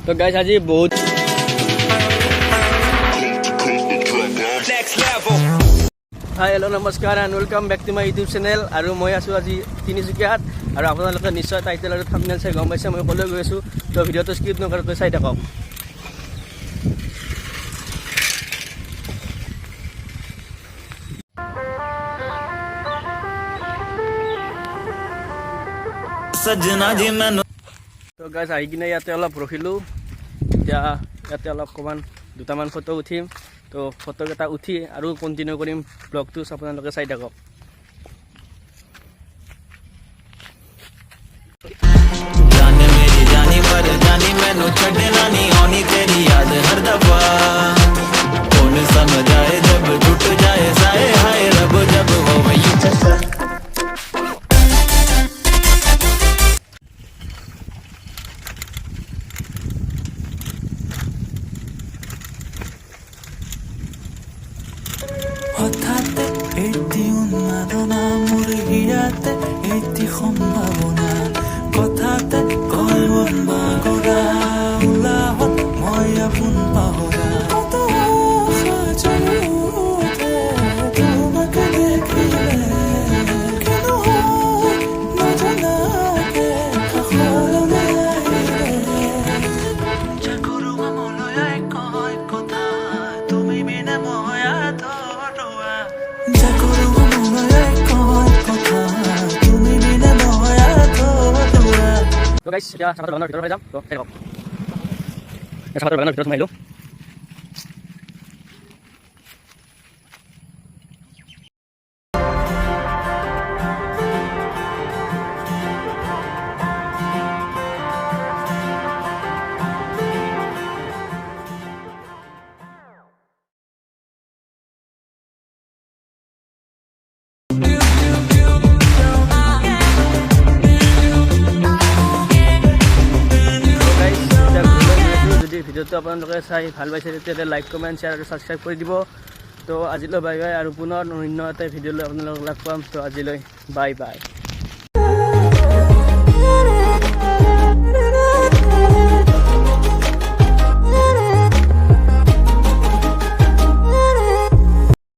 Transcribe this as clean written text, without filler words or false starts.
তো গাইজ আজি বহুত হাই হেল্ল' নমস্কাৰ and welcome back to my YouTube channel. আৰু মই আছোঁ আজি তিনিচুকীয়াত, আৰু আপোনালোকে নিশ্চয় টাইটেল আৰু থাম্বনেল চাই গম পাইছে মই ক'লৈ গৈ আছোঁ। তো ভিডিঅ'টো স্কিপ নকৰাকৈ চাই থাকক। তো গাইজ আহি কিনে ইয়াতে অলপ ৰখিলোঁ। এতিয়া ইয়াতে অলপ অকণমান দুটামান ফটো উঠিম। তো ফটোকেইটা উঠি আৰু কণ্টিনিউ কৰিম ব্লগটো, আপোনালোকে চাই থাকক। হঠাতে এটি উন্মাদনা মোৰ হীৰাতে এটি সম্ভাৱনা কথাতে কয় মন বাগৰা উলাহত মই আপোন পাহৰা কত আশা জড়িত তোমাকে দেখিলে কেন হয় নজনাকে কাষলৈ আহিলে জাগৰো মনলৈ কয় কথা তুমি বিনে মই আধৰুৱা জাগৰো মনলৈ কয় কথা তুমি বিনে মই আধৰুৱা। তো গাইজ এতিয়া চাহপাতৰ বাগানৰ ভিতৰত যাম। তো চাই থাকক। চাহপাতৰ বাগানৰ ভিতৰত সোমাই আহিলোঁ। যদি ভিডিঅ'টো আপোনালোকে চাই ভাল পাইছে তেতিয়াহ'লে লাইক কমেণ্ট শ্বেয়াৰ আৰু ছাবস্ক্ৰাইব কৰি দিব। তো আজিলৈ বাই বাই, আৰু পুনৰ অন্য এটা ভিডিঅ'লৈ আপোনালোকক লগ পাম। তো আজিলৈ বাই বাই।